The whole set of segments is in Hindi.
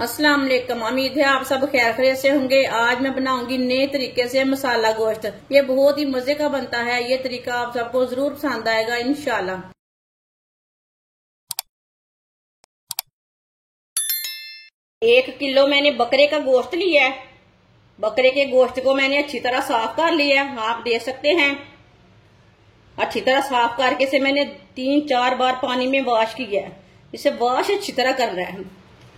अस्सलाम वालेकुम। उम्मीद है आप सब खैर खैरियत से होंगे। आज मैं बनाऊंगी नए तरीके से मसाला गोश्त। ये बहुत ही मजे का बनता है। ये तरीका आप सबको जरूर पसंद आएगा इंशाल्लाह। 1 किलो मैंने बकरे का गोश्त लिया है। बकरे के गोश्त को मैंने अच्छी तरह साफ कर लिया है, आप देख सकते हैं। अच्छी तरह साफ करके से मैंने 3-4 बार पानी में वॉश किया है। इसे वॉश अच्छी तरह कर रहा है।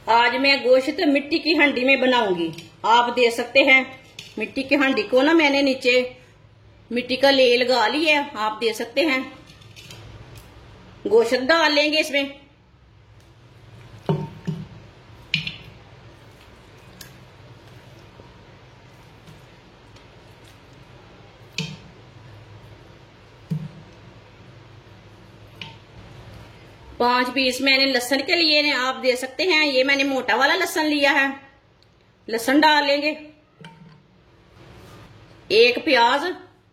आज मैं गोश्त मिट्टी की हांडी में बनाऊंगी। आप देख सकते हैं मिट्टी की हांडी को ना मैंने नीचे मिट्टी का ले लगा लिया है, आप देख सकते हैं। गोश्त डाल लेंगे इसमें। पांच पीस मैंने लहसुन के लिए ने, आप दे सकते हैं। ये मैंने मोटा वाला लहसुन लिया है। लहसुन डाल लेंगे। एक प्याज,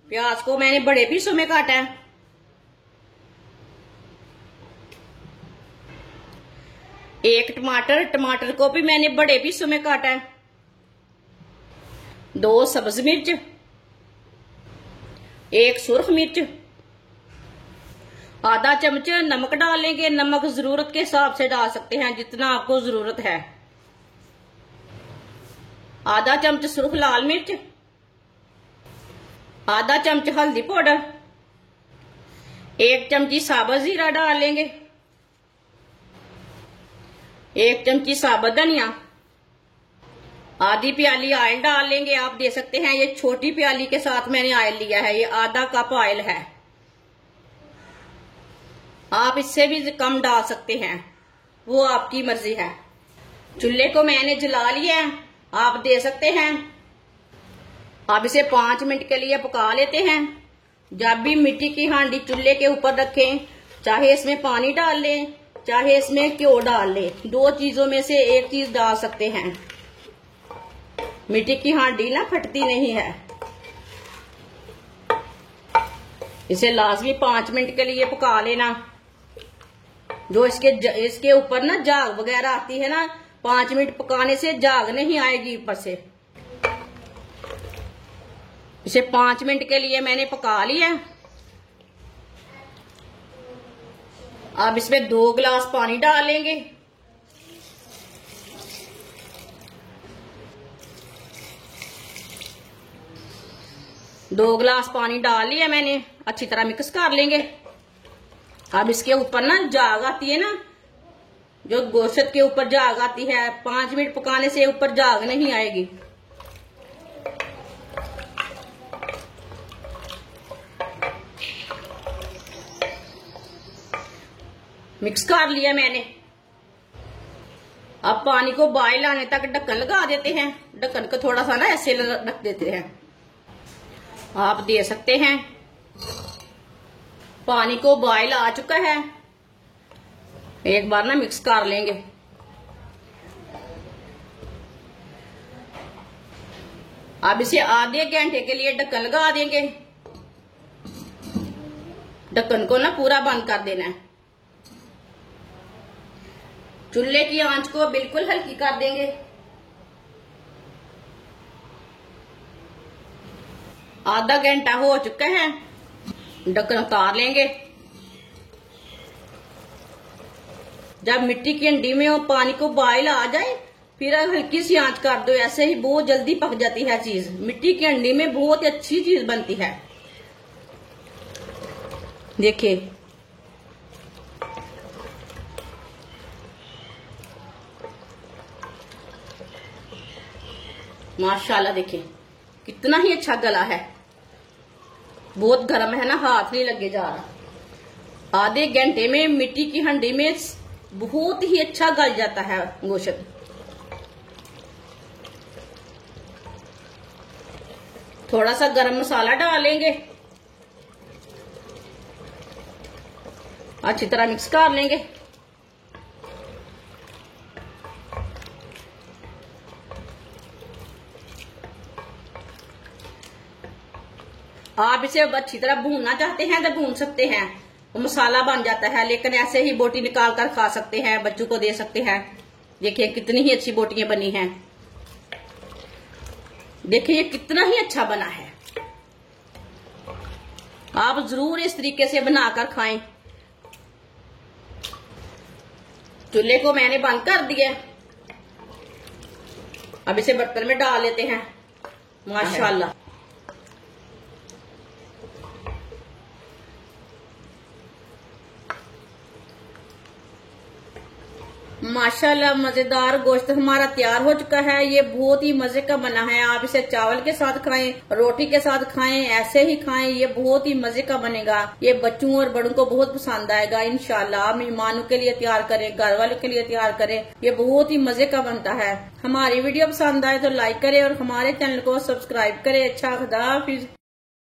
प्याज को मैंने बड़े पीसों में काटा है। एक टमाटर, टमाटर को भी मैंने बड़े पीसों में काटा है। 2 सब्ज मिर्च, 1 सुर्ख मिर्च, आधा चम्मच नमक डाल लेंगे। नमक जरूरत के हिसाब से डाल सकते हैं, जितना आपको जरूरत है। आधा चम्मच सुर्ख लाल मिर्च, आधा चम्मच हल्दी पाउडर, 1 चमची साबुत जीरा डाल लेंगे, 1 चमची साबुत धनिया, आधी प्याली ऑयल डाल लेंगे। आप देख सकते हैं ये छोटी प्याली के साथ मैंने ऑयल लिया है। ये आधा कप ऑयल है। आप इससे भी कम डाल सकते हैं, वो आपकी मर्जी है। चूल्हे को मैंने जला लिया है, आप दे सकते हैं। अब इसे 5 मिनट के लिए पका लेते हैं। जब भी मिट्टी की हांडी चूल्हे के ऊपर रखें, चाहे इसमें पानी डाल लें, चाहे इसमें घ्यो डाल लें, 2 चीजों में से एक चीज डाल सकते हैं। मिट्टी की हांडी ना फटती नहीं है। इसे लाजमी 5 मिनट के लिए पका लेना। जो इसके ऊपर ना झाग वगैरह आती है ना, 5 मिनट पकाने से झाग नहीं आएगी ऊपर से। इसे 5 मिनट के लिए मैंने पका लिया। अब इसमें 2 गिलास पानी डाल लेंगे। दो गिलास पानी डाल लिया मैंने, अच्छी तरह मिक्स कर लेंगे। अब इसके ऊपर ना झाग आती है ना, जो गोश्त के ऊपर झाग आती है, 5 मिनट पकाने से ऊपर झाग नहीं आएगी। मिक्स कर लिया मैंने। अब पानी को बॉयल आने तक ढक्कन लगा देते हैं। ढक्कन को थोड़ा सा ना ऐसे रख देते हैं। आप दे सकते हैं पानी को बॉयल आ चुका है। एक बार ना मिक्स कर लेंगे। अब इसे आधे घंटे के लिए ढक्कन लगा देंगे। ढक्कन को ना पूरा बंद कर देना है। चूल्हे की आंच को बिल्कुल हल्की कर देंगे। आधा घंटा हो चुका है। ढक्कन उतार लेंगे। जब मिट्टी की हांडी में और पानी को बॉयल आ जाए, फिर हल्की सी आंच कर दो। ऐसे ही बहुत जल्दी पक जाती है चीज। मिट्टी की हांडी में बहुत अच्छी चीज बनती है। देखिए माशाल्लाह, देखिए कितना ही अच्छा गला है। बहुत गर्म है ना, हाथ नहीं लगे जा रहा। आधे घंटे में मिट्टी की हांडी में बहुत ही अच्छा गल जाता है गोश्त। थोड़ा सा गरम मसाला डालेंगे, अच्छी तरह मिक्स कर लेंगे। आप इसे अच्छी तरह भूनना चाहते हैं तो भून सकते हैं। वो मसाला बन जाता है, लेकिन ऐसे ही बोटी निकाल कर खा सकते हैं, बच्चों को दे सकते हैं। देखिए कितनी ही अच्छी बोटियां बनी हैं। देखिए ये कितना ही अच्छा बना है। आप जरूर इस तरीके से बनाकर खाएं। चूल्हे को मैंने बंद कर दिया। अब इसे बर्तन में डाल लेते हैं। माशाल्लाह माशाल्लाह मजेदार गोश्त हमारा तैयार हो चुका है। ये बहुत ही मजे का बना है। आप इसे चावल के साथ खाएं, रोटी के साथ खाएं, ऐसे ही खाएं। ये बहुत ही मजे का बनेगा। ये बच्चों और बड़ों को बहुत पसंद आएगा इंशाल्लाह। आप मेहमानों के लिए तैयार करें, घर वालों के लिए तैयार करें। ये बहुत ही मजे का बनता है। हमारी वीडियो पसंद आए तो लाइक करें और हमारे चैनल को सब्सक्राइब करें। अच्छा खुदा हाफिज।